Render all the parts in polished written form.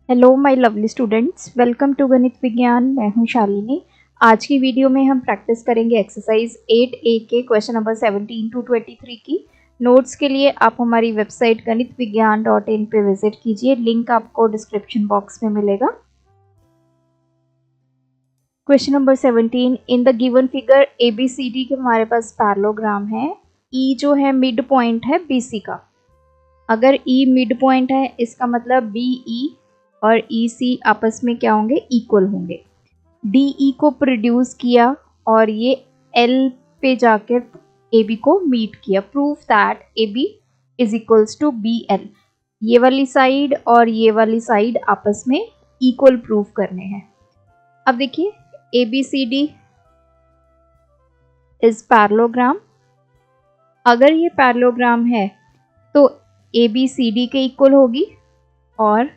Hello my lovely students, welcome to Ganit Vigyan. मैं हूं शालिनी। आज की वीडियो में हम प्रैक्टिस करेंगे एक्सरसाइज 8A के क्वेश्चन नंबर 17 टू 23 की। नोट्स के लिए आप हमारी वेबसाइट ganitviggyan.in पे विजिट कीजिए, लिंक आपको डिस्क्रिप्शन बॉक्स में मिलेगा। Question number 17, in the given figure ABCD के हमारे पास पैरेललोग्राम है। E जो है मिड पॉइंट है BC का। अगर E मिड पॉइंट है इसका मतलब BE और EC आपस में क्या होंगे, इक्वल होंगे। DE को प्रोड्यूस किया और ये L पे जाकर AB को मीट किया। Proof that AB is equals to BL। ये वाली साइड और ये वाली साइड आपस में इक्वल प्रूफ करने हैं। अब देखिए ABCD इज पैरेललोग्राम। अगर ये पैरेललोग्राम है तो ABCD के इक्वल होगी और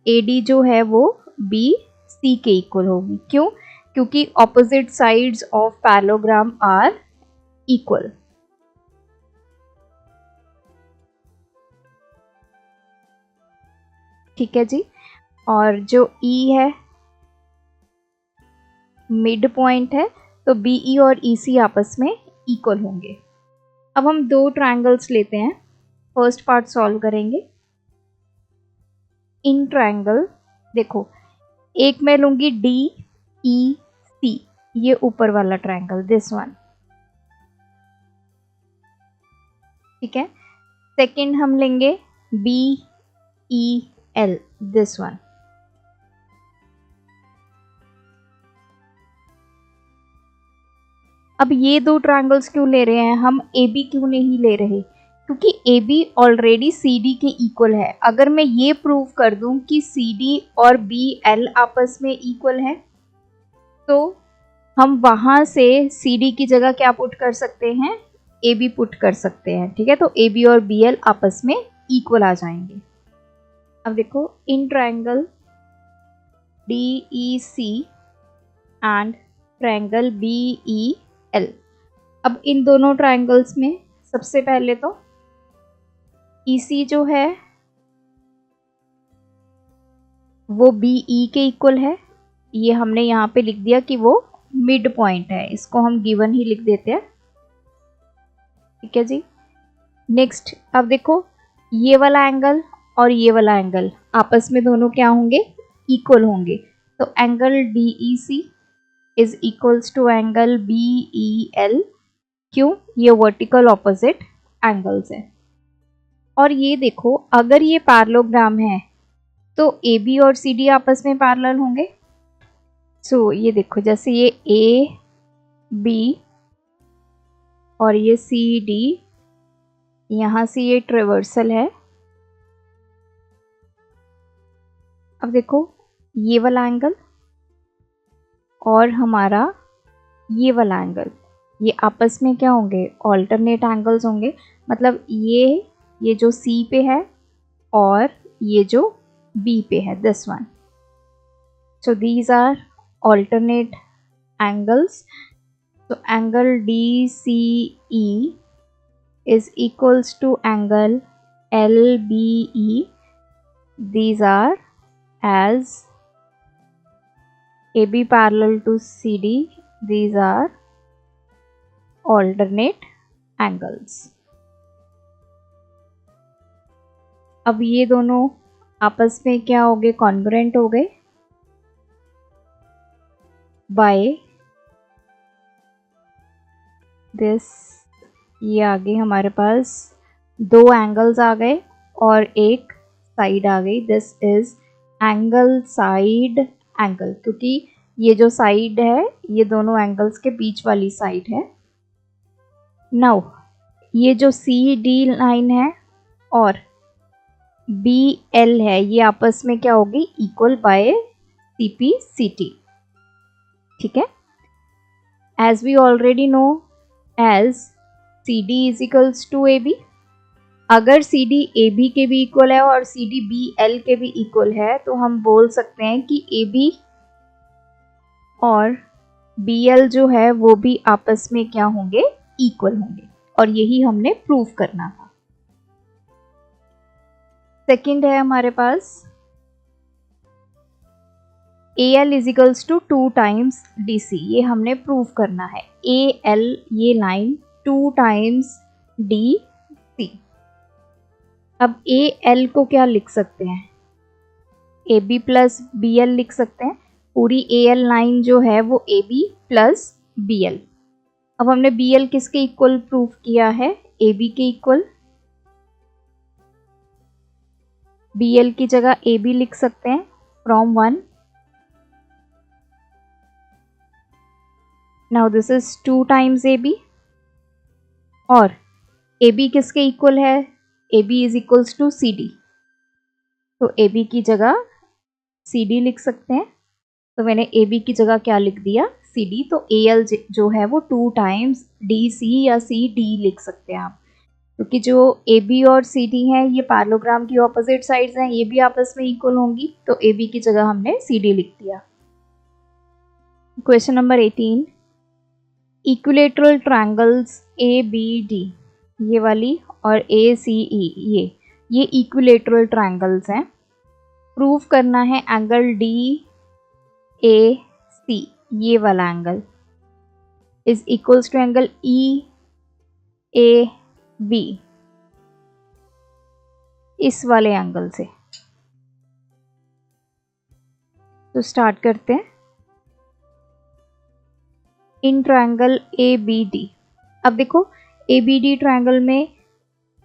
AD जो है वो BC के इक्वल होगी। क्यों? क्योंकि opposite sides of parallelogram are equal. ठीक है जी। और जो E है मिड पॉइंट है तो BE और EC आपस में इक्वल होंगे। अब हम दो ट्रायंगल्स लेते हैं। फर्स्ट पार्ट सॉल्व करेंगे। इन ट्रायंगल देखो, एक मैं लूंगी DEC, ये ऊपर वाला ट्रायंगल, दिस वन। ठीक है। सेकंड हम लेंगे BEL, दिस वन। अब ये दो ट्रायंगल्स क्यों ले रहे हैं हम, AB क्यों नहीं ले रहे? क्योंकि AB ऑलरेडी CD के इक्वल है। अगर मैं ये प्रूव कर दूं कि CD और BL आपस में इक्वल है तो हम वहां से CD की जगह क्या पुट कर सकते हैं, AB पुट कर सकते हैं। ठीक है, तो AB और BL आपस में इक्वल आ जाएंगे। अब देखो, in triangle DEC and triangle BEL। अब इन दोनों ट्रायंगल्स में सबसे पहले तो EC जो है वो BE के इक्वल है। ये हमने यहाँ पे लिख दिया कि वो मिड पॉइंट है, इसको हम गिवन ही लिख देते हैं। ठीक है जी। नेक्स्ट अब देखो, ये वाला एंगल और ये वाला एंगल आपस में दोनों क्या होंगे, इक्वल होंगे। तो angle DEC is equals to angle BEL। क्यों? ये वर्टिकल ऑपोजिट एंगल्स है। और ये देखो, अगर ये पैरेललोग्राम है तो AB और CD आपस में पैरेलल होंगे। सो ये देखो, जैसे ये AB और ये CD, यहां से ये ट्रेवर्सल है। अब देखो, ये वाला एंगल और हमारा ये वाला एंगल, ये आपस में क्या होंगे, ऑल्टरनेट एंगल्स होंगे। मतलब ये जो C पे है और ये जो B पे है, this one. So these are alternate angles. So angle DCE is equals to angle LBE. These are as AB parallel to CD. These are alternate angles. अब ये दोनों आपस में क्या हो गए, कॉन्ग्रुएंट हो गए बाय दिस। ये आगे हमारे पास दो एंगल्स आ गए और एक साइड आ गई। This is angle side angle, क्योंकि ये जो साइड है ये दोनों एंगल्स के बीच वाली साइड है। नाउ ये जो CD लाइन है और BL है, ये आपस में क्या होगी, इक्वल बाय CPCT। ठीक है। As we already know as CD is equals to AB। अगर CD AB के भी इक्वल है और CD BL के भी इक्वल है तो हम बोल सकते हैं कि AB और BL जो है वो भी आपस में क्या होंगे, इक्वल होंगे। और यही हमने प्रूव करना था। सेकंड है हमारे पास A L is equals to 2 times D C, ये हमने प्रूव करना है। ए एल ये लाइन 2 टाइम्स डी सी। अब ए एल को क्या लिख सकते हैं, A B plus B L लिख सकते हैं। पूरी ए एल लाइन जो है वो A B plus B L. अब हमने बी एल किसके इक्वल प्रूव किया है, ए बी के इक्वल। बी एल की जगह ए बी लिख सकते हैं from 1। Now this is 2 times A B, और ए बी किसके इक्वल है, A B is equals to C D, तो ए बी की जगह सी डी लिख सकते हैं। तो मैंने ए बी की जगह क्या लिख दिया, सी डी। तो ए एल जो है वो 2 टाइम्स डी सी या सी डी लिख सकते हैं आप, क्योंकि जो ए बी और सी डी है ये पैरेललोग्राम की ऑपोजिट साइड्स हैं, ये भी आपस में इक्वल होंगी, तो ए बी की जगह हमने सी डी लिख दिया। Question number 18, equilateral triangles A B D, ये वाली, और ए सी ई, ये इक्विलेटरल ट्रायंगल्स हैं। प्रूव करना है एंगल डी ए सी, ये वाला angle is equals to angle E A B, इस वाले एंगल से। तो स्टार्ट करते हैं। In triangle A B D, अब देखो ए बी डी ट्रायंगल में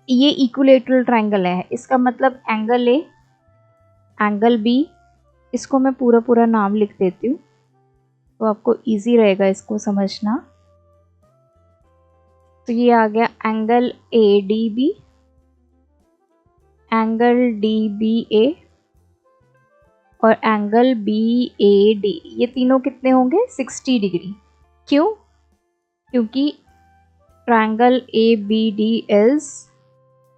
ये इक्विलेटरल ट्रायंगल है, इसका मतलब एंगल ए, एंगल बी, इसको मैं पूरा नाम लिख देती हूँ तो आपको इजी रहेगा इसको समझना। तो ये आ गया angle A D B, angle D B A और एंगल बी ए डी, ये तीनों कितने होंगे, 60 डिग्री। क्यों, क्योंकि triangle A B D is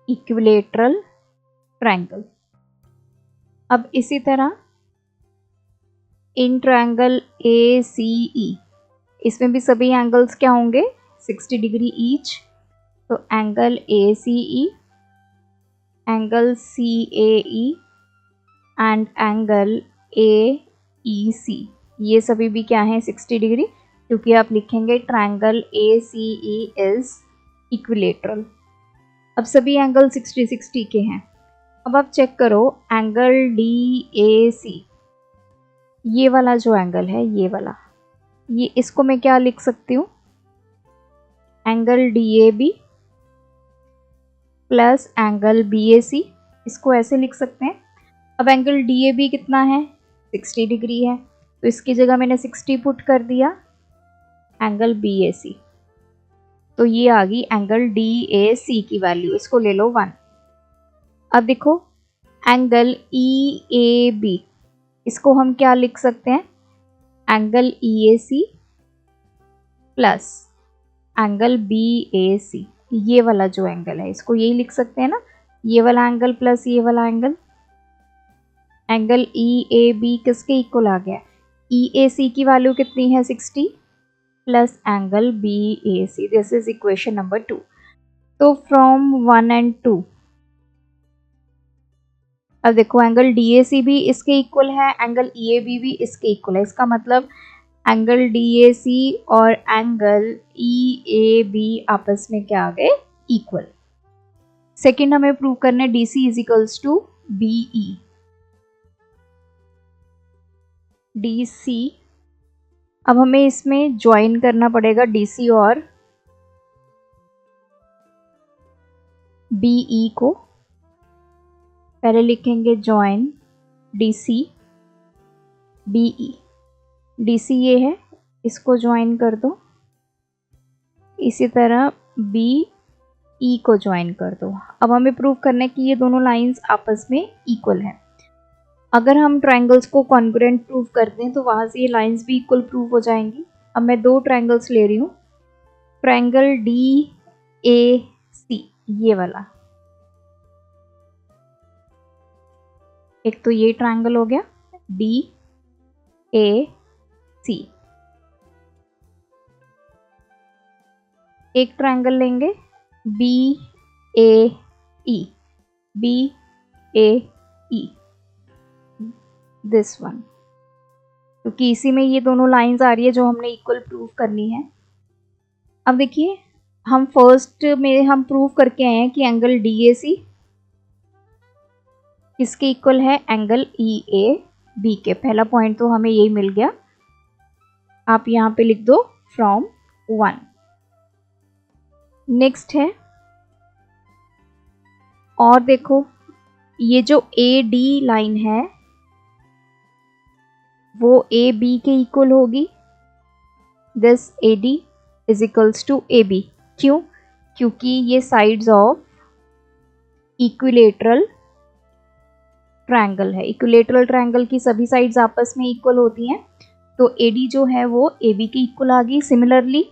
equilateral triangle. अब इसी तरह इन ट्रायंगल ए सी ई, इसमें भी सभी एंगल्स क्या होंगे, 60 डिग्री ईच। तो angle A C E, angle C A E and angle A E C, ये सभी भी क्या हैं, 60 डिग्री, क्योंकि आप लिखेंगे triangle A C E is equilateral. अब सभी एंगल 60-60 के हैं। अब आप चेक करो एंगल डी ए सी, ये वाला जो एंगल है, ये वाला, ये इसको मैं क्या लिख सकती हूँ, angle D A B plus angle B A C, इसको ऐसे लिख सकते हैं। अब एंगल डी ए बी कितना है, 60 डिग्री है, तो इसकी जगह मैंने 60 पुट कर दिया, एंगल बी ए सी, तो ये आ गई एंगल डी ए सी की वैल्यू, इसको ले लो 1। अब देखो एंगल ई ए बी, इसको हम क्या लिख सकते हैं, angle E A C plus angle B A C, ये वाला जो एंगल है इसको यही लिख सकते हैं ना, ये वाला एंगल प्लस ये वाला angle. Angle E A B किसके इक्वल आ गया, ई ए सी की वैल्यू कितनी है, 60 plus angle B A C, this is equation number 2। तो फ्रॉम 1 and 2, अब देखो एंगल डी ए सी भी इसके इक्वल है, एंगल ई ए बी भी इसके इक्वल है, इसका मतलब एंगल डी ए सी और एंगल ई ए बी आपस में क्या आ गए, इक्वल। सेकेंड हमें प्रूव करना है D C is equals to B E. D C, अब हमें इसमें ज्वाइन करना पड़ेगा डी सी और बी ई को। पहले लिखेंगे join D C B E, D C ये है, इसको ज्वाइन कर दो, इसी तरह बी ई को ज्वाइन कर दो। अब हमें प्रूव करना है कि ये दोनों लाइंस आपस में इक्वल हैं। अगर हम ट्रायंगल्स को कॉन्ग्रुएंट प्रूव करते हैं तो वहाँ से ये लाइंस भी इक्वल प्रूव हो जाएंगी। अब मैं 2 ट्रायंगल्स ले रही हूँ, ट्रायंगल डी ए सी, ये वाला, एक तो ये ट्रायंगल हो गया डी ए सी, एक ट्रायंगल लेंगे B A E, B A E, this one. क्योंकि इसी में ये दोनों लाइंस आ रही है जो हमने इक्वल प्रूव करनी है। अब देखिए, हम फर्स्ट में हम प्रूव करके आए हैं कि एंगल DAC किसके इक्वल है, एंगल EAB के। पहला पॉइंट तो हमें यही मिल गया, आप यहाँ पे लिख दो फ्रॉम 1। नेक्स्ट है, और देखो ये जो AD लाइन है वो AB के इक्वल होगी। This AD is equals to AB। क्यों? क्योंकि ये साइड्स ऑफ इक्विलेटरल ट्रायंगल है। इक्विलेटरल ट्रायंगल की सभी साइड्स आपस में इक्वल होती हैं, तो AD जो है वो AB के इक्वल आ गई। सिमिलरली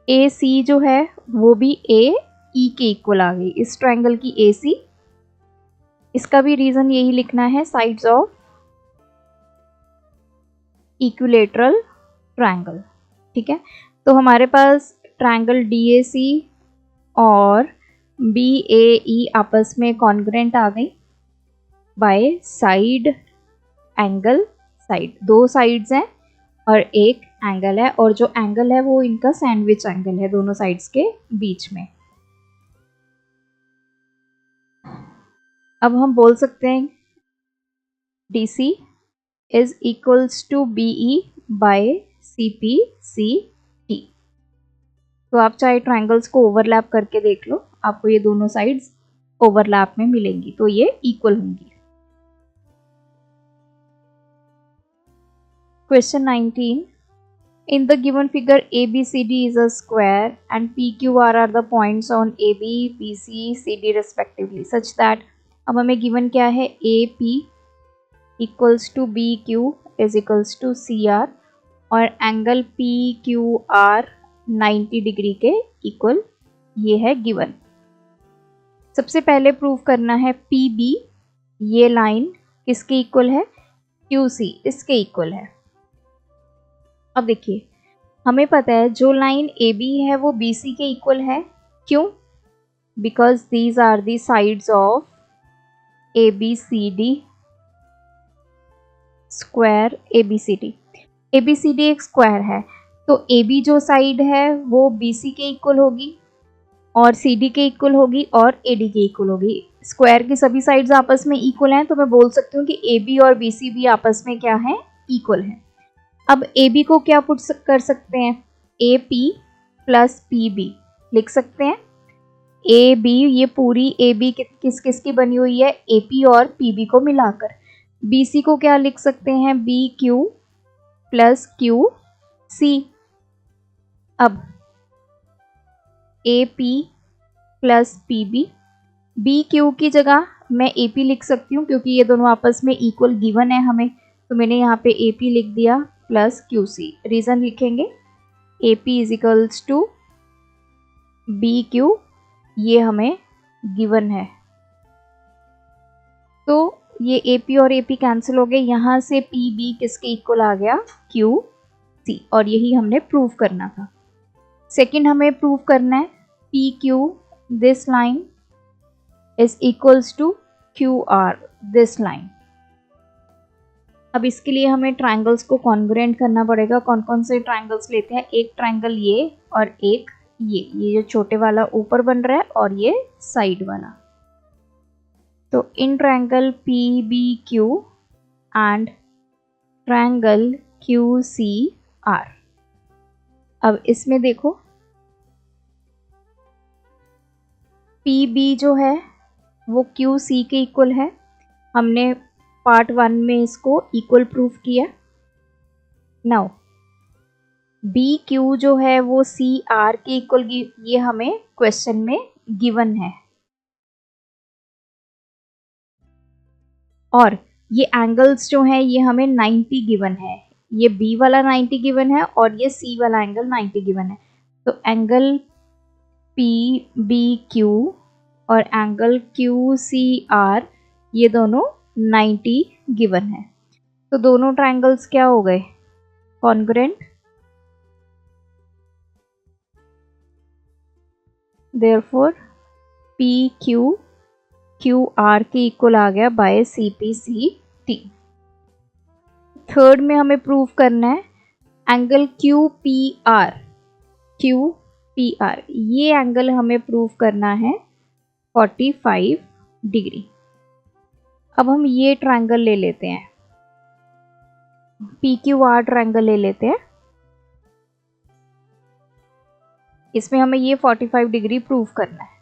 AC जो है वो भी AE के इक्वल आ गई, इस ट्रायंगल की AC। इसका भी रीजन यही लिखना है, साइड्स ऑफ इक्विलेटरल ट्रायंगल। ठीक है, तो हमारे पास ट्रायंगल DAC और BAE आपस में कॉन्ग्रुएंट आ गई बाय साइड एंगल साइड। दो साइड्स हैं और एक एंगल है, और जो एंगल है वो इनका सैंडविच एंगल है दोनों साइड्स के बीच में। अब हम बोल सकते हैं DC is equals to BE by CPCT। तो आप चाहे ट्रायंगल्स को ओवरलैप करके देख लो, आपको ये दोनों साइड्स ओवरलैप में मिलेंगी, तो ये इक्वल होंगी। Question 19. In the given figure, ABCD is a square and PQR are the points on AB, BC, CD respectively, such that, अब हमें given क्या है, AP equals to BQ is equals to CR और angle PQR 90 degree के equal, ये है given. सबसे पहले प्रूव करना है PB, ये लाइन किसके इक्वल है, QC इसके इक्वल है। अब देखिए, हमें पता है जो लाइन AB है वो BC के इक्वल है। क्यों? Because these are the sides of ABCD square. ABCD एक स्क्वायर है, तो AB जो साइड है वो BC के इक्वल होगी और CD के इक्वल होगी और AD के इक्वल होगी। स्क्वायर की सभी साइड्स आपस में इक्वल हैं, तो मैं बोल सकती हूँ कि AB और BC भी आपस में क्या है, इक्वल है। अब AB को क्या पुट कर सकते हैं, AP प्लस PB लिख सकते हैं। AB, ये पूरी AB किस किस की बनी हुई है, AP और PB को मिलाकर। BC को क्या लिख सकते हैं, BQ प्लस QC। अब AP प्लस PB, BQ की जगह मैं AP लिख सकती हूँ क्योंकि ये दोनों आपस में इक्वल गिवन है हमें, तो मैंने यहाँ पे AP लिख दिया प्लस QC। रीज़न लिखेंगे, AP is equals to BQ, ये हमें गिवन है, तो ये AP और AP कैंसिल हो गए। यहाँ से PB किसके इक्वल आ गया, QC, और यही हमने प्रूव करना था। सेकंड हमें प्रूव करना है PQ this line is equals to QR this line. अब इसके लिए हमें ट्रायंगल्स को कॉन्ग्रुएंट करना पड़ेगा। कौन कौन से ट्रायंगल्स लेते हैं, एक ट्रायंगल ये और एक ये जो छोटे वाला ऊपर बन रहा है और ये साइड वाला। तो in triangle PBQ and triangle QCR। अब इसमें देखो PB जो है वो QC के इक्वल है, हमने पार्ट 1 में इसको इक्वल प्रूफ किया। नाउ BQ जो है वो CR के इक्वल, ये हमें क्वेश्चन में गिवन है, और ये एंगल्स जो है ये हमें 90 गिवन है। ये B वाला 90 गिवन है और ये C वाला एंगल 90 गिवन है। तो एंगल PBQ और एंगल QCR ये दोनों 90 गिवन है, तो दोनों ट्रायंगल्स क्या हो गए, कॉन्ग्रुएंट। देयरफॉर PQ QR के इक्वल आ गया बाय CPCT। थर्ड में हमें प्रूव करना है एंगल क्यू पी आर। ये एंगल हमें प्रूव करना है 45 डिग्री। अब हम ये ट्रायंगल ले लेते हैं, पी क्यू आर ट्रायंगल ले लेते हैं। इसमें हमें ये 45 डिग्री प्रूव करना है।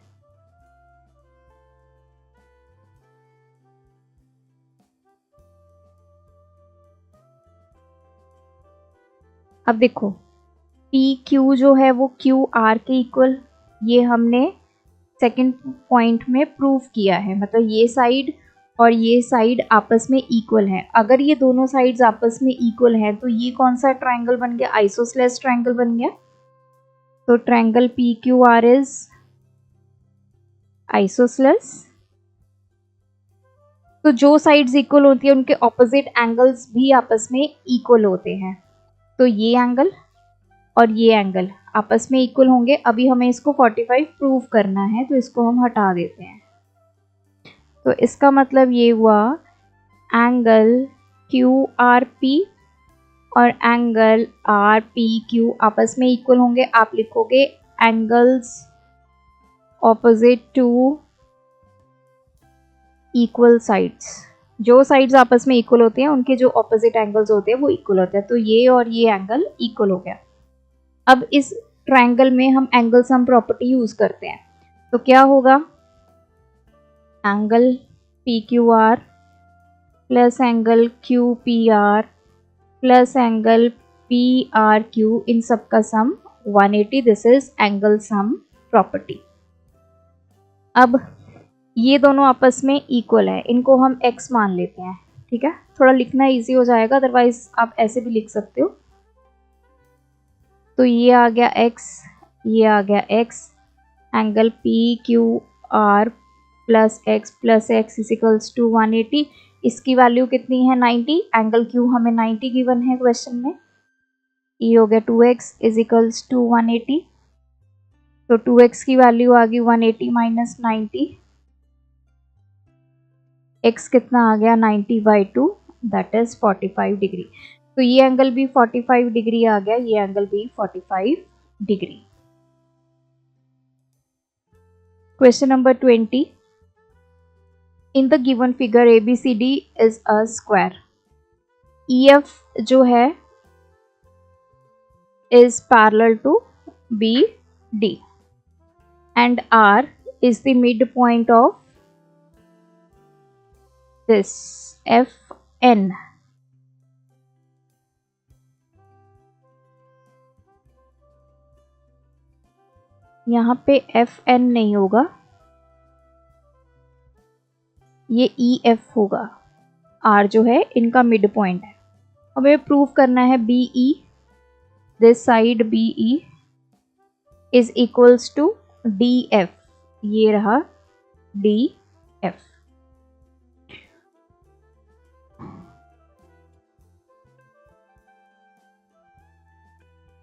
अब देखो पी क्यू जो है वो क्यू आर के इक्वल, ये हमने सेकंड पॉइंट में प्रूव किया है, मतलब ये साइड और ये साइड आपस में इक्वल है। अगर ये दोनों साइड्स आपस में इक्वल है तो ये कौन सा ट्रायंगल बन गया? आइसोसेलेस ट्रायंगल बन गया। तो triangle P Q are is isosceles. तो जो साइड्स इक्वल होती है उनके ऑपोजिट एंगल्स भी आपस में इक्वल होते हैं। तो ये एंगल और ये एंगल आपस में इक्वल होंगे। अभी हमें इसको 45 प्रूव करना है, तो इसको हम हटा देते हैं। तो इसका मतलब ये हुआ एंगल क्यू आर पी और एंगल आर पी क्यू आपस में इक्वल होंगे। आप लिखोगे angles opposite to equal sides. जो साइड्स आपस में इक्वल होते हैं उनके जो ऑपोजिट एंगल्स होते हैं वो इक्वल होते हैं। तो ये और ये एंगल इक्वल हो गया। अब इस ट्रायंगल में हम एंगल सम प्रॉपर्टी यूज करते हैं। तो क्या होगा? Angle P Q R plus angle Q P R plus angle P R Q, इन सब का sum 180। This is angle sum property. अब ये दोनों आपस में इक्वल है, इनको हम x मान लेते हैं। ठीक है, थोड़ा लिखना इजी हो जाएगा, अदरवाइज आप ऐसे भी लिख सकते हो। तो ये आ गया x, ये आ गया x। Angle P Q R plus x equals to 180। इसकी वैल्यू कितनी है? 90। एंगल क्यू हमें 90 गिवन है क्वेश्चन में। ये हो गया 2x इजिकल्स टू 180। तो 2x की वैल्यू आ गई 180 माइनस 90। x कितना आ गया? 90/2, दैट इज 45 डिग्री। तो ये एंगल भी 45 डिग्री आ गया, ये एंगल भी 45 degree. Question number 20। In the given figure ABCD is a square. EF जो है is parallel to BD and R is the mid point of this FN। यहाँ पे FN नहीं होगा, ये EF होगा। R जो है इनका मिड पॉइंट है। हमें प्रूव करना है BE, this side BE is equals to DF। ये रहा DF।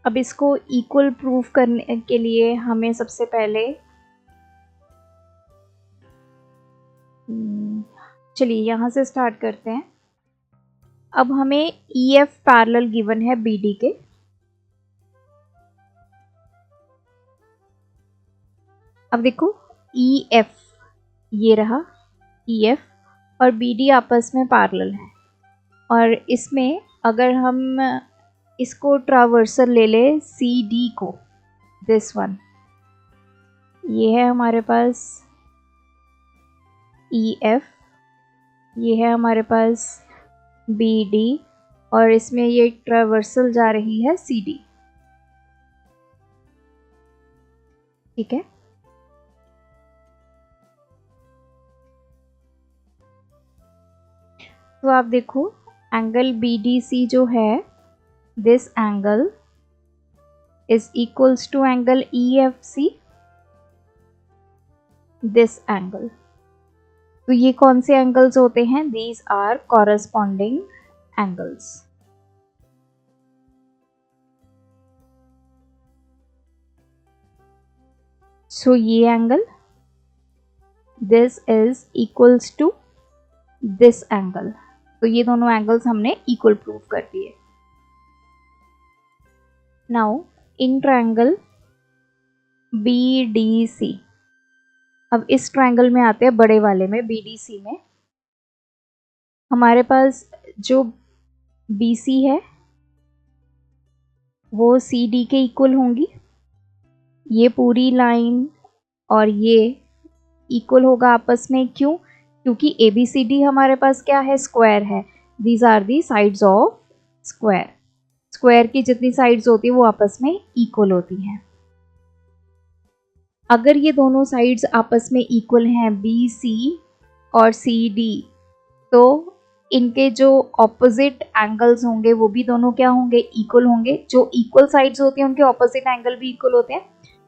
अब इसको इक्वल प्रूफ करने के लिए हमें सबसे पहले चलिए यहाँ से स्टार्ट करते हैं। अब हमें EF पैरेलल गिवन है BD के। अब देखो EF, ये रहा EF और BD आपस में पैरेलल है, और इसमें अगर हम इसको ट्रावर्सल ले ले CD को, दिस वन, ये है हमारे पास EF, ये है हमारे पास BD, और इसमें ये ट्रावर्सल जा रही है CD। ठीक है, तो आप देखो एंगल BDC जो है, this angle is equals to angle EFC, this angle. तो ये कौन से एंगल्स होते हैं? These are corresponding angles. So ये angle, this is equals to this angle. तो ये दोनों एंगल्स हमने इक्वल प्रूव कर दिए। नाउ इन ट्रायंगल BDC, अब इस ट्रायंगल में आते हैं बड़े वाले में, BDC में हमारे पास जो BC है वो CD के इक्वल होंगी। ये पूरी लाइन और ये इक्वल होगा आपस में, क्यों? क्योंकि ABCD हमारे पास क्या है, स्क्वायर है। These are the sides of square. Square की जितनी साइड्स होती है वो आपस में इक्वल होती हैं। अगर ये दोनों साइड्स आपस में इक्वल हैं BC और CD, तो इनके जो ऑपोजिट एंगल्स होंगे वो भी दोनों क्या होंगे, इक्वल होंगे। जो इक्वल साइड्स होती हैं उनके ऑपोजिट एंगल भी इक्वल होते हैं।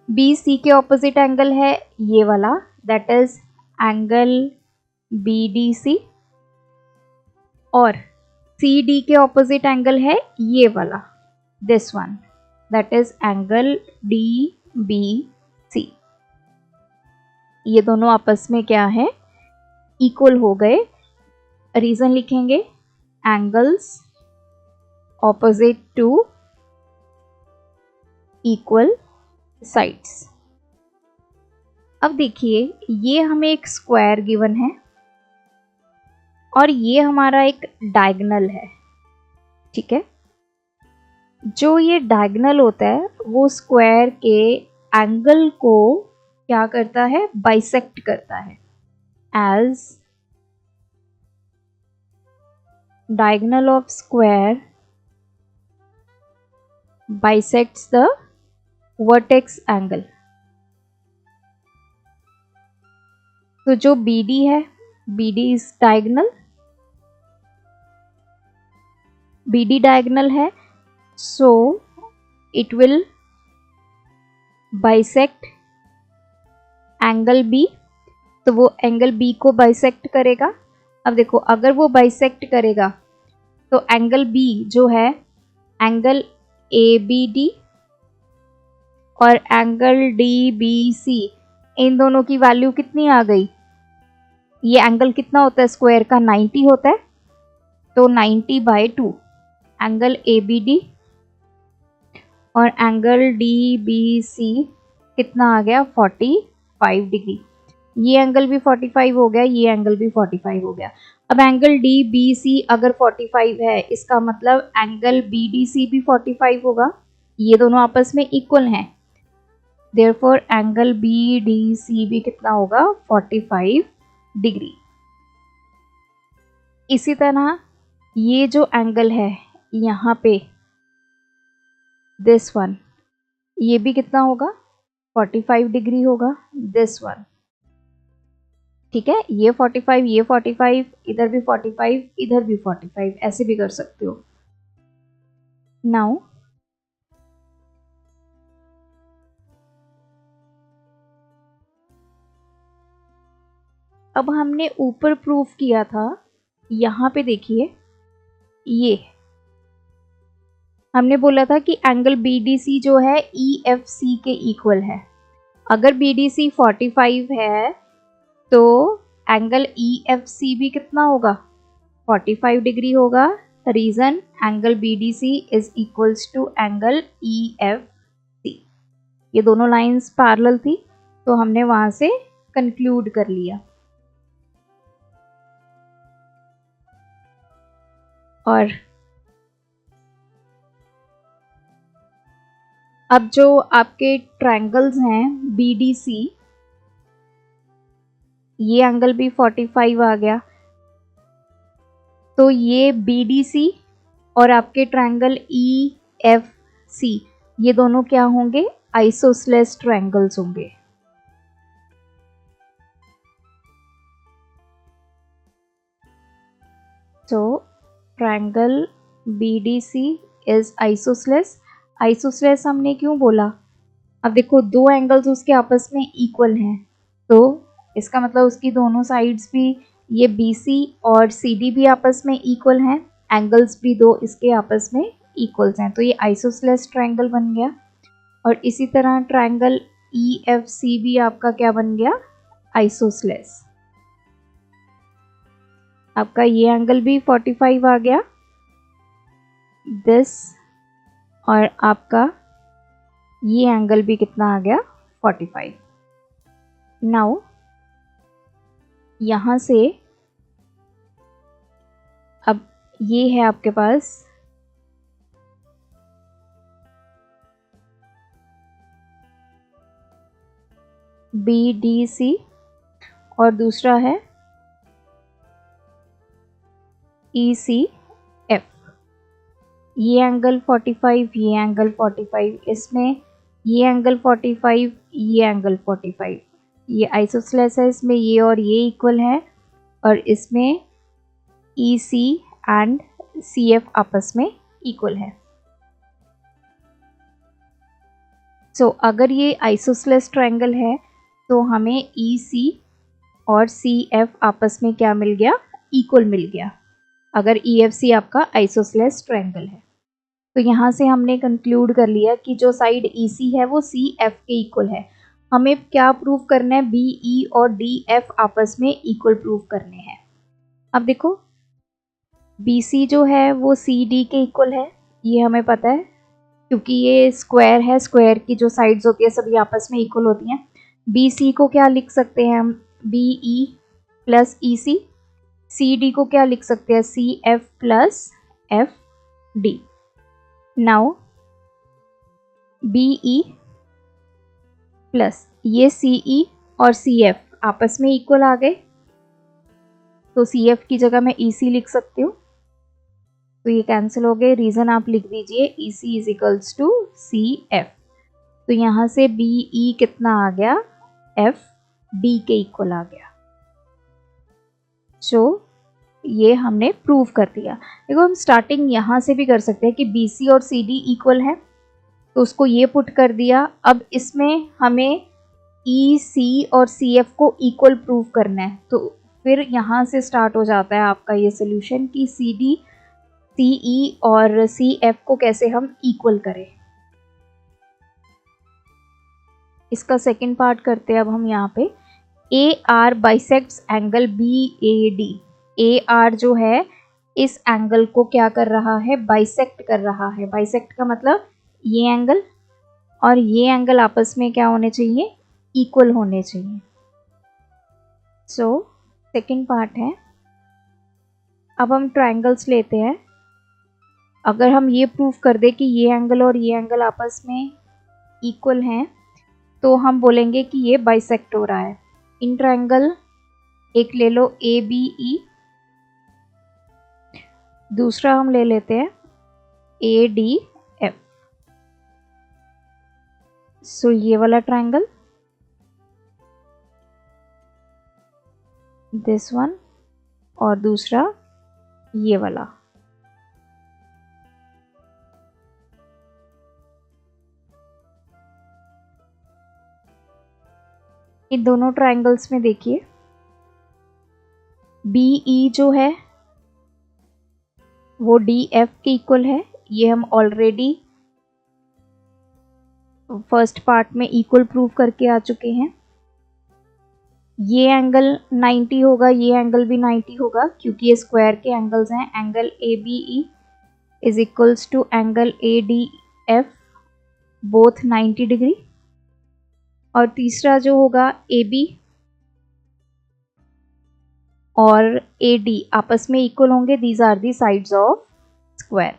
BC के ऑपोजिट एंगल है ये वाला, दैट इज एंगल BDC, और CD के ऑपोजिट एंगल है ये वाला, this one, that is angle DBC। ये दोनों आपस में क्या है, इक्वल हो गए। रीजन लिखेंगे, angles opposite to equal sides. अब देखिए ये हमें एक स्क्वायर गिवन है और ये हमारा एक डायगोनल है, ठीक है। जो ये डायगोनल होता है वो स्क्वायर के एंगल को क्या करता है, बाइसेक्ट करता है। As diagonal of square bisects the vertex angle। तो जो BD है, BD is diagonal, BD diagonal है, so it will bisect angle B। तो वो एंगल B को बाइसेक्ट करेगा। अब देखो अगर वो बाइसेक्ट करेगा तो एंगल B जो है, एंगल ABD और एंगल DBC, इन दोनों की वैल्यू कितनी आ गई? ये एंगल कितना होता है स्क्वायर का, 90 होता है, तो 90/2 एंगल ABD और एंगल DBC कितना आ गया, 45 डिग्री। ये एंगल भी 45 हो गया, ये एंगल भी 45 हो गया। अब एंगल DBC अगर 45 है, इसका मतलब एंगल BDC भी 45 होगा। ये दोनों आपस में इक्वल हैं, देयरफॉर एंगल BDC भी कितना होगा, 45 डिग्री। इसी तरह ये जो एंगल है यहाँ पे, दिस वन, ये भी कितना होगा, 45 डिग्री होगा, दिस वन, ठीक है। ये 45, ये 45, इधर भी 45, इधर भी 45, ऐसे भी कर सकते हो। नाउ अब हमने ऊपर प्रूफ किया था, यहाँ पे देखिए ये हमने बोला था कि एंगल BDC जो है EFC के इक्वल है। अगर BDC 45 है तो एंगल EFC भी कितना होगा, 45 डिग्री होगा। Reason, angle BDC is equals to angle EFC। ये दोनों लाइंस पैरेलल थी तो हमने वहां से कंक्लूड कर लिया। और अब जो आपके ट्रायंगल्स हैं BDC, ये एंगल भी 45 आ गया, तो ये BDC और आपके ट्रायंगल EFC ये दोनों क्या होंगे, आइसोसेलेस ट्रायंगल्स होंगे। तो triangle BDC is isosceles. Isosceles हमने क्यों बोला, अब देखो दो एंगल्स उसके आपस में इक्वल हैं, तो इसका मतलब उसकी दोनों साइड्स भी, ये BC और CD भी आपस में इक्वल हैं, एंगल्स भी दो इसके आपस में इक्वल्स हैं, तो ये आइसोसेलेस ट्रायंगल बन गया। और इसी तरह ट्रायंगल EFC भी आपका क्या बन गया, आइसोसेलेस। आपका ये एंगल भी 45 आ गया, दिस, और आपका ये एंगल भी कितना आ गया, 45। नाउ यहाँ से अब ये है आपके पास BDC और दूसरा है ECF। ये एंगल 45, ये एंगल 45, इसमें ये एंगल 45, ये एंगल 45, ये आइसोसेलेस है, इसमें ये और ये इक्वल है, और इसमें EC एंड CF आपस में इक्वल है। सो अगर ये आइसोसेलेस ट्रायंगल है तो हमें EC और CF आपस में क्या मिल गया, इक्वल मिल गया, अगर EFC आपका आइसोसेलेस ट्रायंगल है। तो यहाँ से हमने कंक्लूड कर लिया कि जो साइड EC है वो CF के इक्वल है। हमें क्या प्रूव करना है, BE और DF आपस में इक्वल प्रूव करने हैं। अब देखो BC जो है वो CD के इक्वल है, ये हमें पता है क्योंकि ये स्क्वायर है, स्क्वायर की जो साइड्स होती है सभी आपस में इक्वल होती हैं। BC को क्या लिख सकते हैं हम, BE प्लस EC। CD को क्या लिख सकते हैं, CF plus FD। Now BE plus ये CE और CF आपस में इक्वल आ गए, तो CF की जगह मैं EC लिख सकती हूँ, तो ये कैंसिल हो गए। रीजन आप लिख दीजिए EC is equals to CF। तो यहाँ से BE कितना आ गया, FD के इक्वल आ गया। सो ये हमने प्रूव कर दिया। देखो हम स्टार्टिंग यहाँ से भी कर सकते हैं कि BC और CD इक्वल है, तो उसको ये पुट कर दिया। अब इसमें हमें EC और CF को इक्वल प्रूव करना है, तो फिर यहाँ से स्टार्ट हो जाता है आपका ये सोल्यूशन कि CD, CE और CF को कैसे हम इक्वल करें। इसका सेकंड पार्ट करते हैं अब हम यहाँ पे। AR bisects angle BAD। AR जो है इस एंगल को क्या कर रहा है, बाइसेक्ट कर रहा है। बाइसेक्ट का मतलब ये एंगल और ये एंगल आपस में क्या होने चाहिए, इक्वल होने चाहिए। सो सेकंड पार्ट है, अब हम ट्रायंगल्स लेते हैं। अगर हम ये प्रूव कर दे कि ये एंगल और ये एंगल आपस में इक्वल हैं, तो हम बोलेंगे कि ये बाइसेक्ट हो रहा है। इन ट्रायंगल एक ले लो ABE, दूसरा हम ले लेते हैं ADF। सो ये वाला ट्रायंगल, दिस वन, और दूसरा ये वाला। इन दोनों ट्रायंगल्स में देखिए BE जो है वो DF के इक्वल है, ये हम ऑलरेडी फर्स्ट पार्ट में इक्वल प्रूव करके आ चुके हैं। ये एंगल 90 होगा, ये एंगल भी 90 होगा क्योंकि ये स्क्वायर के एंगल्स हैं। Angle ABE is equals to angle ADF, both 90 degree. और तीसरा जो होगा AB और AD आपस में इक्वल होंगे, these are the sides of square.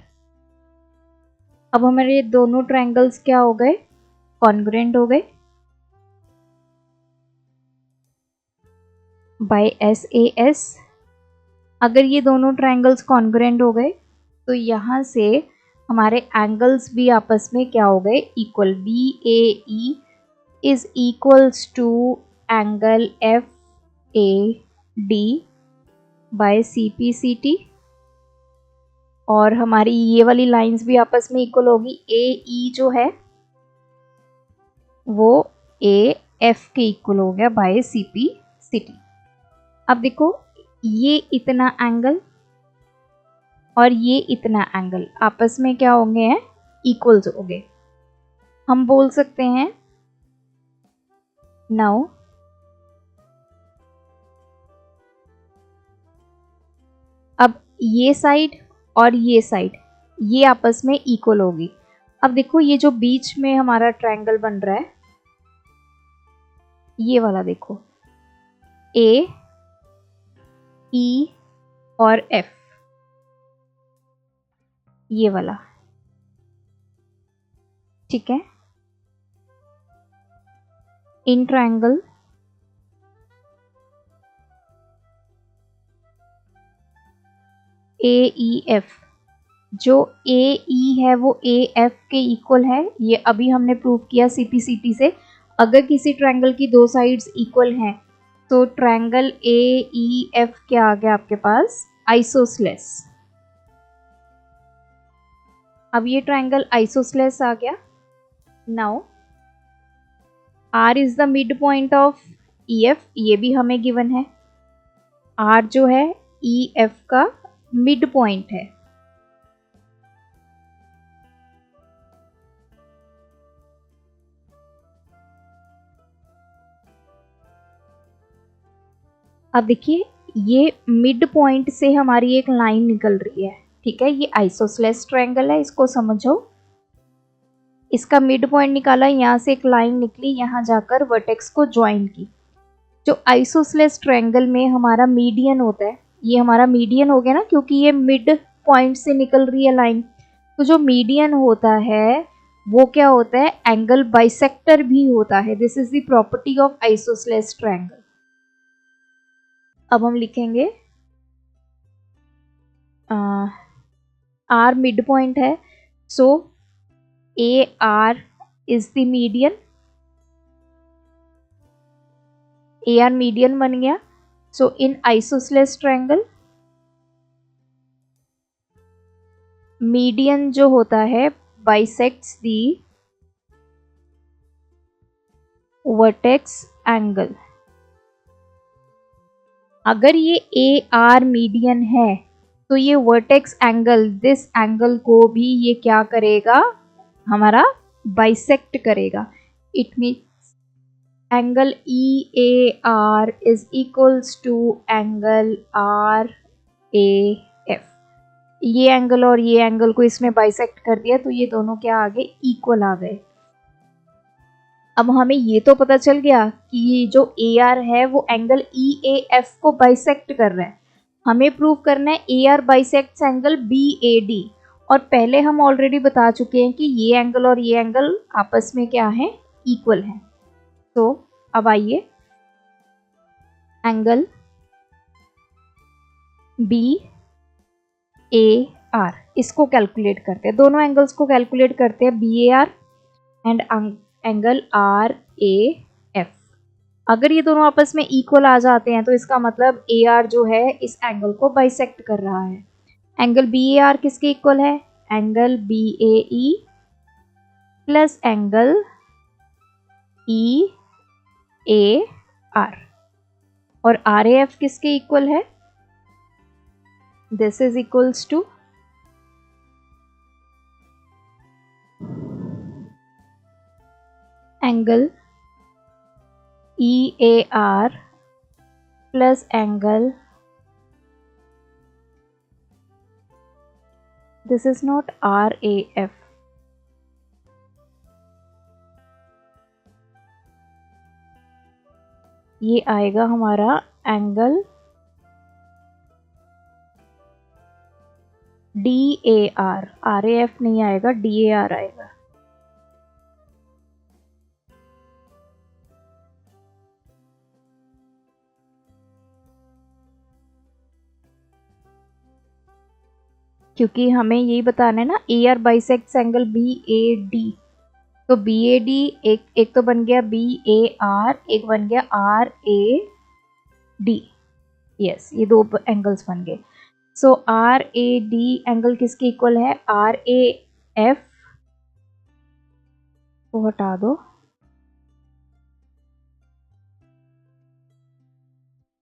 अब हमारे दोनों ट्रायंगल्स क्या हो गए, कॉन्ग्रुएंट हो गए बाय SAS। अगर ये दोनों ट्रायंगल्स कॉन्ग्रुएंट हो गए तो यहाँ से हमारे एंगल्स भी आपस में क्या हो गए, equal. BAE is equals to angle FAD by CPCT, और हमारी ये वाली लाइंस भी आपस में इक्वल होगी। AE जो है वो AF के इक्वल हो गया बाय CPCT। अब देखो ये इतना एंगल और ये इतना एंगल आपस में क्या होंगे हैं, इक्वल्स होंगे। हम बोल सकते हैं नाउ ये साइड और ये साइड ये आपस में इक्वल होगी। अब देखो ये जो बीच में हमारा ट्रायंगल बन रहा है, ये वाला देखो, ए ई और एफ, ये वाला, ठीक है। इन ट्रायंगल ए ई एफ, जो ए ई है वो ए एफ के इक्वल है, ये अभी हमने प्रूव किया सीपीसीटी से। अगर किसी ट्रायंगल की दो साइड्स इक्वल हैं तो ट्रायंगल ए ई एफ क्या आ गया आपके पास, आइसोसेलेस। अब ये ट्रायंगल आइसोसेलेस आ गया। Now R is the mid point of E F, ये भी हमें गिवन है। आर जो है ई एफ का मिड पॉइंट है। अब देखिए ये मिड पॉइंट से हमारी एक लाइन निकल रही है, ठीक है। ये आइसोसेलेस ट्रायंगल है, इसको समझो। इसका मिड पॉइंट निकाला, यहाँ से एक लाइन निकली, यहाँ जाकर वर्टेक्स को ज्वाइन की। जो आइसोसेलेस ट्रायंगल में हमारा मीडियन होता है, ये हमारा मीडियन हो गया ना, क्योंकि ये मिड पॉइंट से निकल रही है लाइन। तो जो मीडियन होता है वो क्या होता है, एंगल बाइसेक्टर भी होता है। This is the property of isosceles triangle. अब हम लिखेंगे आर मिड पॉइंट है, so A R is the median, A R median बन गया। So in isosceles triangle median जो होता है बाइसेक्ट्स दी वर्टेक्स एंगल। अगर ये ए आर मीडियन है तो ये वर्टेक्स एंगल, दिस एंगल को भी ये क्या करेगा, हमारा बाइसेक्ट करेगा। It means angle E A R is equals to angle R A F. ये एंगल और ये एंगल को इसमें बाइसेक्ट कर दिया तो ये दोनों क्या आ गए, इक्वल आ गए। अब हमें ये तो पता चल गया कि ये जो ए आर है वो एंगल ई ए एफ को बाइसेक्ट कर रहा है। हमें प्रूव करना है A R bisects angle B A D, और पहले हम ऑलरेडी बता चुके हैं कि ये एंगल और ये एंगल आपस में क्या है, इक्वल है। तो अब आइए एंगल बी ए आर इसको कैलकुलेट करते हैं, दोनों एंगल्स को कैलकुलेट करते हैं, B A R and angle R A F. अगर ये दोनों आपस में इक्वल आ जाते हैं तो इसका मतलब ए आर जो है इस एंगल को बाइसेक्ट कर रहा है। एंगल बी ए आर किसके इक्वल है, angle B A E plus angle E A R, और आर ए एफ किसके इक्वल है, this is equals to angle E A R plus angle, this is not R A F, ये आएगा हमारा angle D A R A F नहीं आएगा, D A are आएगा। क्योंकि हमें यही बताना है ना, A R bisects angle B A D, तो बी ए डी एक तो बन गया बी ए आर, एक बन गया आर ए डी, यस ये दो एंगल्स बन गए। So R A D angle किसके इक्वल है, आर ए एफ को हटा दो,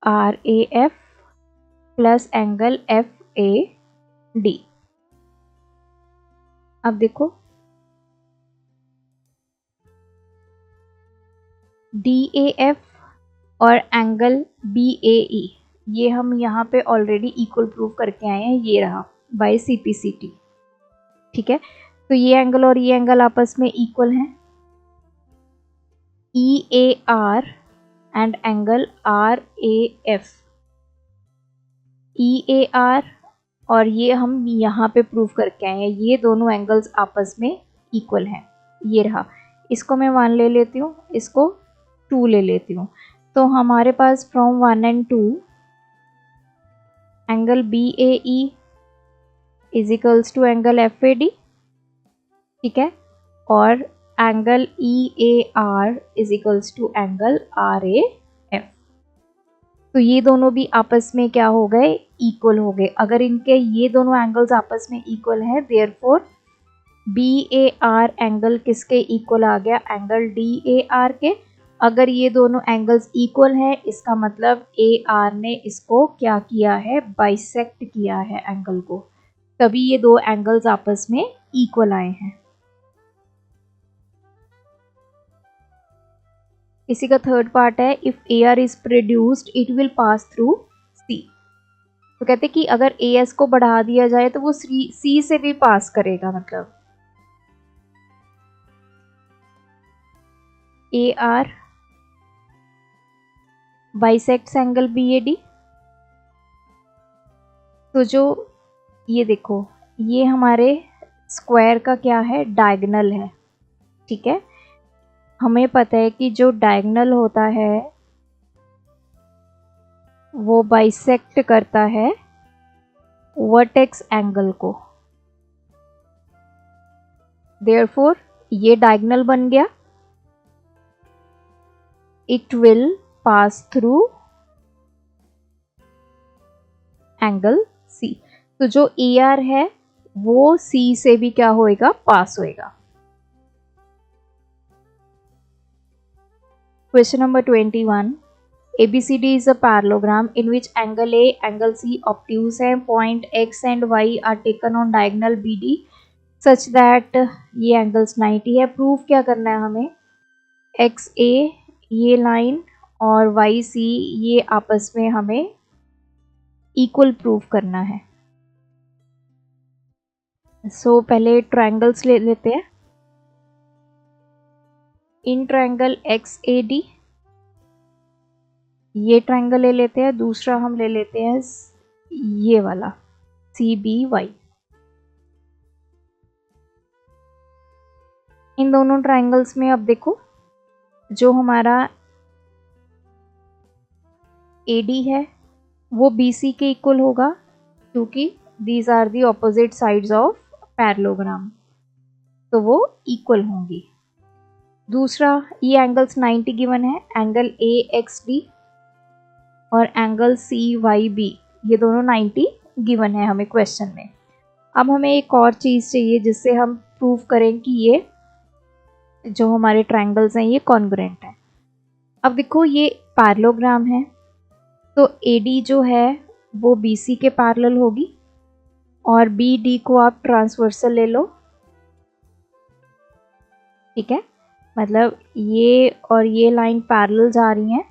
R A F plus angle F A D. अब देखो डी ए एफ और एंगल बी ए ई, ये हम यहाँ पे ऑलरेडी इक्वल प्रूव करके आए हैं, ये रहा बाय CPCT। ठीक है, तो ये एंगल और ये एंगल आपस में इक्वल हैं, EAR and angle RAF। EAR और ये हम यहाँ पे प्रूव करके आए हैं, ये दोनों एंगल्स आपस में इक्वल हैं। ये रहा, इसको मैं 1 ले लेती हूँ, इसको 2 ले लेती हूँ। तो हमारे पास from 1 and 2 angle BAE is equals to angle FAD। ठीक है, और angle EAR is equals to angle RAF। तो ये दोनों भी आपस में क्या हो गए, इक्वल हो गए। अगर इनके ये दोनों एंगल्स आपस में इक्वल हैं, देयरफॉर BAR एंगल किसके इक्वल आ गया, एंगल DAR के। अगर ये दोनों एंगल्स इक्वल हैं, इसका मतलब AR ने इसको क्या किया है, बाइसेक्ट किया है एंगल को, तभी ये दो एंगल्स आपस में इक्वल आए हैं। इसी का थर्ड पार्ट है, if AR is produced it will pass through C। तो कहते हैं कि अगर AS को बढ़ा दिया जाए तो वो C से भी पास करेगा, मतलब AR बाइसेक्ट्स एंगल BAD। तो जो ये देखो, ये हमारे स्क्वायर का क्या है, डायगोनल है। ठीक है, हमें पता है कि जो डायगोनल होता है वो बाइसेक्ट करता है वर्टेक्स एंगल को, देयरफॉर ये डायगोनल बन गया, it will pass through angle C। तो जो AR है वो C से भी क्या होएगा, पास होएगा। Question number 21. ABCD is a parallelogram in which angle A, angle C obtuse है, point X and Y are taken on diagonal BD such that ये angles 90 है। प्रूफ क्या करना है हमें, XA ये लाइन और YC ये आपस में हमें इक्वल प्रूफ करना है। सो पहले ट्रायंगल्स ले लेते हैं। इन ट्रायंगल XAD ये ट्रायंगल ले लेते हैं, दूसरा हम ले लेते हैं ये वाला CBY। इन दोनों ट्रायंगल्स में अब देखो, जो हमारा AD है वो BC के इक्वल होगा, क्योंकि these are the opposite sides of parallelogram, तो वो इक्वल होंगी। दूसरा, ये एंगल्स 90 गिवन है, एंगल AXD और एंगल CYB ये दोनों 90 गिवन है हमें क्वेश्चन में। अब हमें एक और चीज़ चाहिए जिससे हम प्रूव करें कि ये जो हमारे ट्रायंगल्स हैं ये कॉन्ग्रुएंट हैं। अब देखो, ये पैरेललोग्राम है, तो AD जो है वो BC के पैरेलल होगी, और BD को आप ट्रांसवर्सल ले लो। ठीक है, मतलब ये और ये लाइन पैरेलल जा रही हैं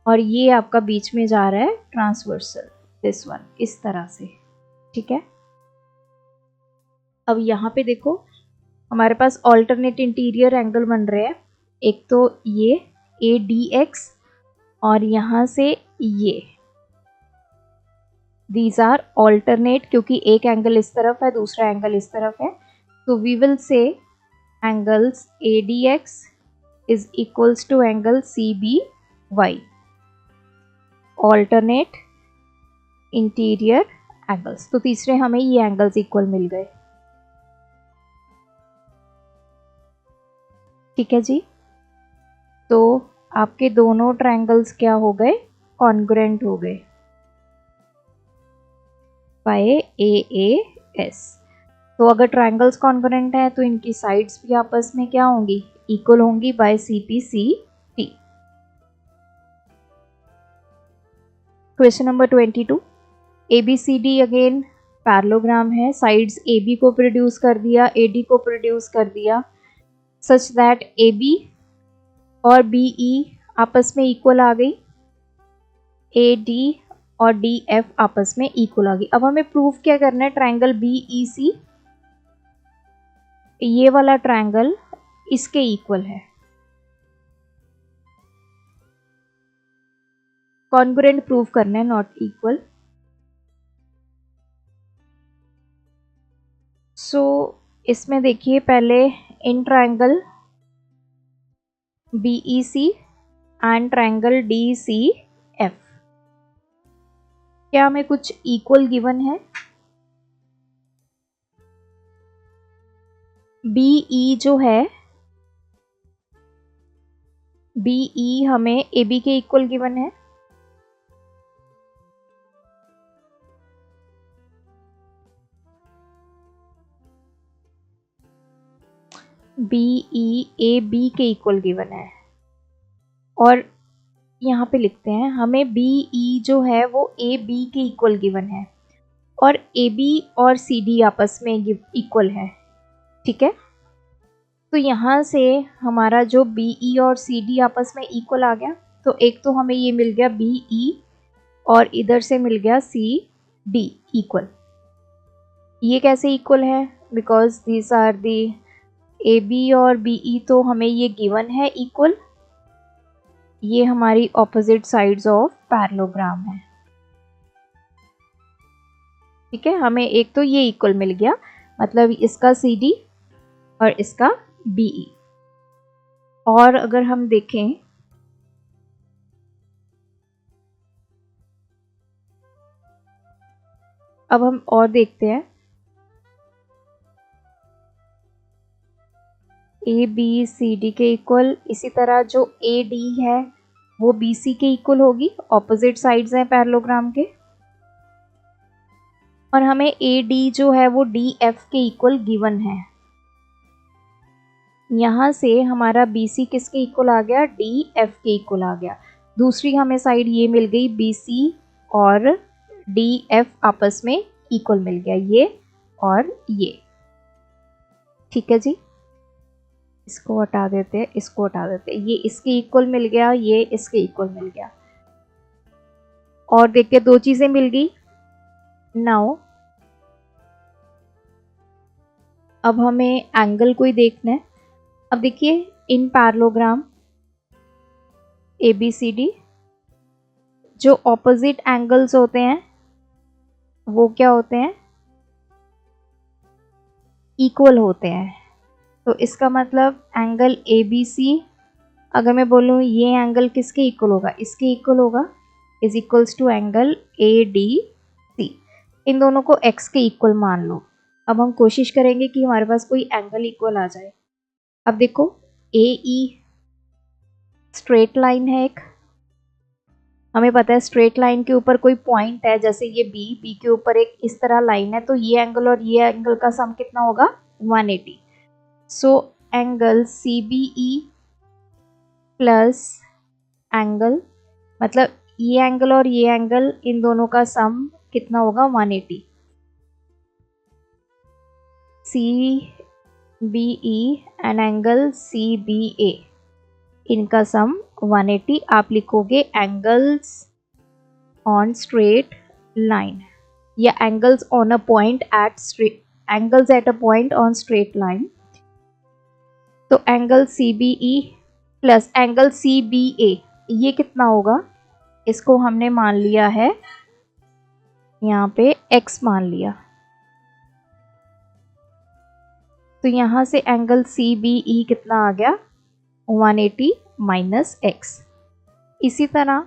और ये आपका बीच में जा रहा है ट्रांसवर्सल, दिस वन, इस तरह से। ठीक है, अब यहाँ पे देखो हमारे पास ऑल्टरनेट इंटीरियर एंगल बन रहे हैं, एक तो ये ADX और यहाँ से ये, दीज आर ऑल्टरनेट, क्योंकि एक एंगल इस तरफ है दूसरा एंगल इस तरफ है, तो we will say angles ADX is equals to angle CBY, alternate interior angles। तो तीसरे हमें ये एंगल्स इक्वल मिल गए। ठीक है जी, तो आपके दोनों ट्रायंगल्स क्या हो गए, कॉन्ग्रुएंट हो गए बाय AAS। तो अगर ट्रायंगल्स कॉन्ग्रुएंट है तो इनकी साइड्स भी आपस में क्या होंगी, इक्वल होंगी by CPCT। Question number 22, ABCD again parallelogram है, साइड्स AB को प्रोड्यूस कर दिया, AD को प्रोड्यूस कर दिया, सच दैट AB और BE आपस में इक्वल आ गई, AD और डी एफ आपस में इक्वल आ गई। अब हमें प्रूफ क्या करना है, ट्रायंगल बी ई सी, ये वाला ट्रायंगल इसके इक्वल है। कॉन्ग्रुएंट प्रूफ करना है, नॉट इक्वल। सो इसमें देखिए पहले in triangle B E C and triangle D C F, क्या हमें कुछ इक्वल गिवन है? बी ई जो है, बी ई हमें ए बी के इक्वल गिवन है। बी ई ए बी के इक्वल गिवन है, और यहाँ पे लिखते हैं हमें बी ई जो है वो ए बी के इक्वल गिवन है, और ए बी और सी डी आपस में इक्वल है। ठीक है, तो यहाँ से हमारा जो बी ई और सी डी आपस में इक्वल आ गया, तो एक तो हमें ये मिल गया बी ई और इधर से मिल गया सी डी इक्वल। ये कैसे इक्वल है? Because these are the A B और बी ई, तो हमें ये गिवन है इक्वल। ये हमारी ऑपोजिट साइड्स ऑफ पैरेललोग्राम है। ठीक है, हमें एक तो ये इक्वल मिल गया, मतलब इसका सी डी और इसका बी ई। और अगर हम देखें अब हम और देखते हैं, ए बी सी डी के इक्वल, इसी तरह जो ए डी है वो बी सी के इक्वल होगी, ऑपोजिट साइड्स हैं पैरेललोग्राम के। और हमें ए डी जो है वो डी एफ के इक्वल गिवन है। यहाँ से हमारा बी सी किसके इक्वल आ गया? डी एफ के इक्वल आ गया। दूसरी हमें साइड ये मिल गई, बी सी और डी एफ आपस में इक्वल मिल गया, ये और ये। ठीक है जी, इसको हटा देते हैं, इसको हटा देते हैं, ये इसके इक्वल मिल गया, ये इसके इक्वल मिल गया। और देखिए दो चीजें मिल गई। नाउ अब हमें एंगल कोई देखना है। अब देखिए in parallelogram A B C D, जो ऑपोजिट एंगल्स होते हैं वो क्या होते हैं? इक्वल होते हैं। तो इसका मतलब एंगल ए बी सी, अगर मैं बोलूँ ये एंगल किसके इक्वल होगा? इसके इक्वल होगा, is equals to angle A D C. इन दोनों को x के इक्वल मान लो। अब हम कोशिश करेंगे कि हमारे पास कोई एंगल इक्वल आ जाए। अब देखो ए ई स्ट्रेट लाइन है एक, हमें पता है स्ट्रेट लाइन के ऊपर कोई पॉइंट है, जैसे ये बी, बी के ऊपर एक इस तरह लाइन है, तो ये एंगल और ये एंगल का सम कितना होगा? 180। So angle C B E plus angle, मतलब ये एंगल और ये एंगल, इन दोनों का सम कितना होगा? 180। C B E and angle C B A, इनका सम 180। आप लिखोगे एंगल्स ऑन स्ट्रेट लाइन, या angles on a point at straight, angles at a point on straight line. तो angle C B E plus angle C B A, ये कितना होगा? इसको हमने मान लिया है यहाँ पे x मान लिया, तो यहाँ से एंगल सी बी ई कितना आ गया? 180 माइनस x। इसी तरह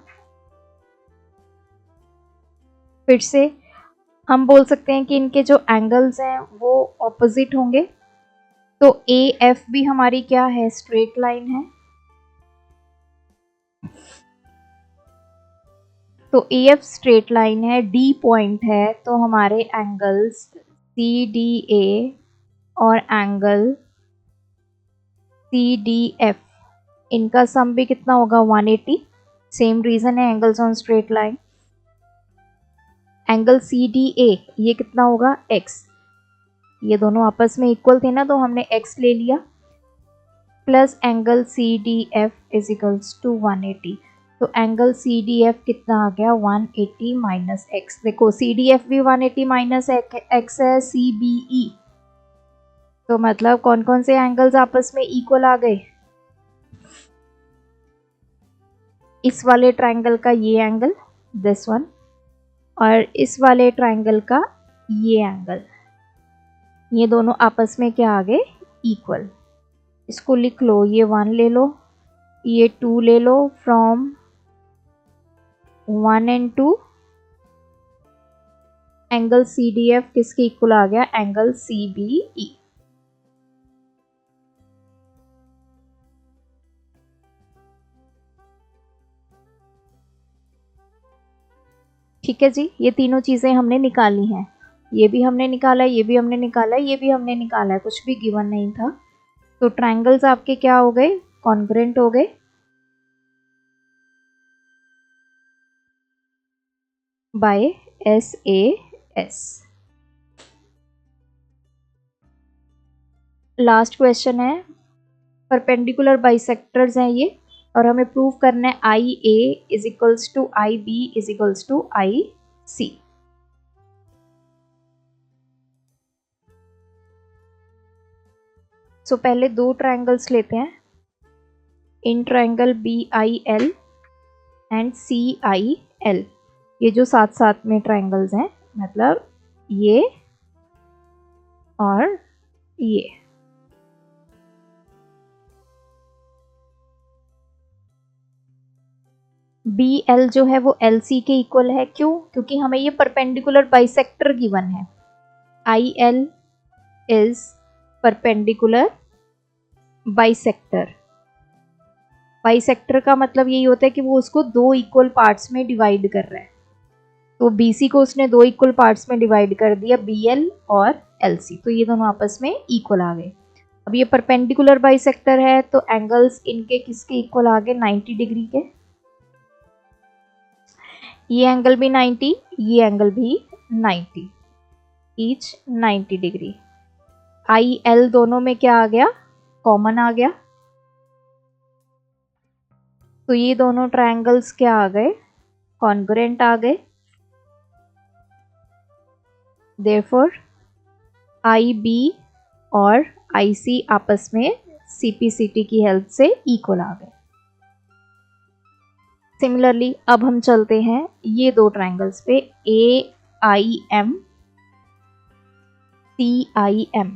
फिर से हम बोल सकते हैं कि इनके जो एंगल्स हैं वो ऑपोजिट होंगे। तो ए एफ भी हमारी क्या है? स्ट्रेट लाइन है। तो ए एफ स्ट्रेट लाइन है, डी पॉइंट है, तो हमारे एंगल्स सी डी ए और एंगल सी डी एफ, इनका सम भी कितना होगा? 180। सेम रीजन है, angles on straight line. Angle C D A ये कितना होगा? x। ये दोनों आपस में इक्वल थे ना, तो हमने x ले लिया, plus angle C D F is equals to 180। तो एंगल सी डी एफ कितना आ गया 180 माइनस एक्स। देखो सी डी एफ भी 180 माइनस एक्स है, सी बी ई, तो मतलब कौन कौन से एंगल्स आपस में इक्वल आ गए। इस वाले ट्रायंगल का ये एंगल दिस वन, और इस वाले ट्रायंगल का ये एंगल, ये दोनों आपस में क्या आ गए इक्वल। इसको लिख लो, ये 1 ले लो, ये 2 ले लो, from 1 and 2 angle C D F किसके इक्वल आ गया, एंगल सी बी ई। ठीक है जी, ये तीनों चीजें हमने निकाली हैं, ये भी हमने निकाला, ये भी हमने निकाला, ये भी हमने निकाला है, कुछ भी गिवन नहीं था। तो ट्रायंगल्स आपके क्या हो गए, कॉन्ग्रुएंट हो गए। By S A S. Last question है, परपेंडिकुलर बाइसेक्टर्स हैं ये, और हमें प्रूव करना है I A is equals to I B is equals to I C. So पहले दो ट्रायंगल्स लेते हैं, in triangle B I L and C I L, ये जो साथ साथ में ट्रायंगल्स हैं, मतलब ये और ये। बी एल जो है वो एल सी के इक्वल है, क्यों, क्योंकि हमें ये परपेंडिकुलर बाइसेक्टर गिवन है। I L is perpendicular bisector. Bisector का मतलब यही होता है कि वो उसको दो इक्वल पार्ट्स में डिवाइड कर रहा है, तो BC को उसने दो इक्वल पार्ट्स में डिवाइड कर दिया, BL और LC, तो ये दोनों आपस में इक्वल आ गए। अब ये परपेंडिकुलर बाइसेक्टर है, तो एंगल्स इनके किसके इक्वल आ गए, 90 डिग्री के। ये एंगल भी 90, ये एंगल भी 90, ईच 90 डिग्री। IL दोनों में क्या आ गया, कॉमन आ गया, तो ये दोनों ट्रायंगल्स क्या आ गए, कॉन्ग्रुएंट आ गए। Therefore IB और IC आपस में CPCT की हेल्प से इक्वल आ गए। सिमिलरली अब हम चलते हैं ये दो ट्रायंगल्स पे, AIM CIM।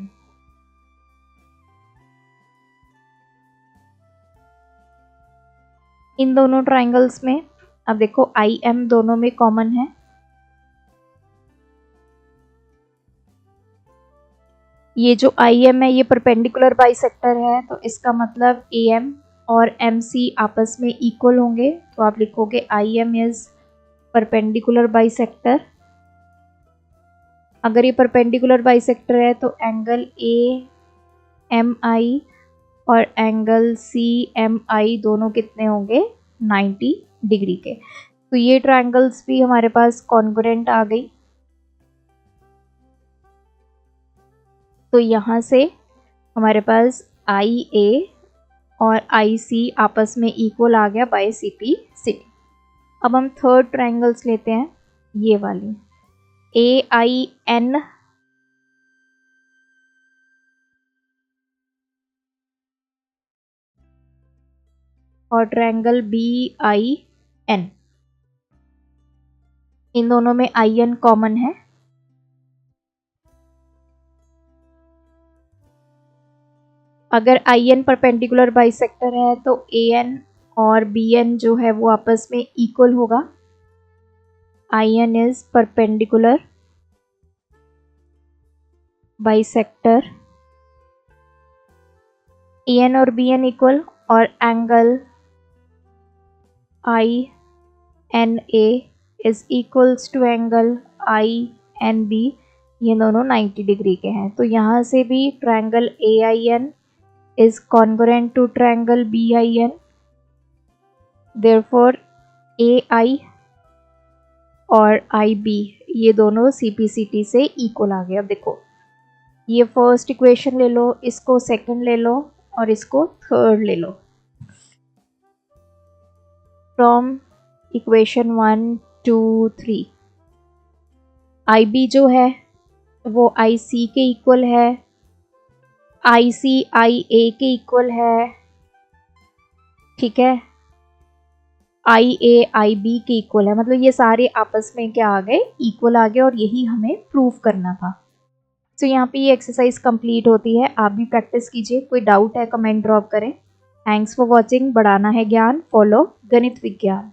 इन दोनों ट्रायंगल्स में अब देखो IM दोनों में कॉमन है, ये जो IM है ये परपेंडिकुलर बाइसेक्टर है, तो इसका मतलब AM और MC आपस में इक्वल होंगे, तो आप लिखोगे IM इज परपेंडिकुलर बाइसेक्टर। अगर ये परपेंडिकुलर बाइसेक्टर है तो एंगल AMI और एंगल CMI दोनों कितने होंगे, 90 डिग्री के। तो ये ट्रायंगल्स भी हमारे पास कॉन्ग्रुएंट आ गई। तो यहाँ से हमारे पास IA और IC आपस में इक्वल आ गया बाय CPCT। अब हम थर्ड ट्रायंगल्स लेते हैं, ये वाली AIN और ट्रायंगल BIN, इन दोनों में IN कॉमन है। अगर IN परपेंडिकुलर बाइसेक्टर है तो AN और BN जो है वो आपस में इक्वल होगा। IN is perpendicular bisector, AN और BN इक्वल, और angle INA is equals to angle INB, ये दोनों 90 डिग्री के हैं। तो यहाँ से भी triangle AIN is congruent to triangle BIN, therefore AI और IB ये दोनों CPCT से इक्वल आ गए। अब देखो ये फर्स्ट इक्वेशन ले लो, इसको सेकंड ले लो और इसको थर्ड ले लो। From equation 1 2 3। IB जो है वो IC के इक्वल है, IC IA के इक्वल है, ठीक है, IA IB के इक्वल है। मतलब ये सारे आपस में क्या आ गए, इक्वल आ गए, और यही हमें प्रूव करना था। तो यहाँ पे ये एक्सरसाइज कंप्लीट होती है। आप भी प्रैक्टिस कीजिए। कोई डाउट है कमेंट ड्रॉप करें। Thanks for watching. बढ़ाना है ज्ञान, फॉलो गणित विज्ञान।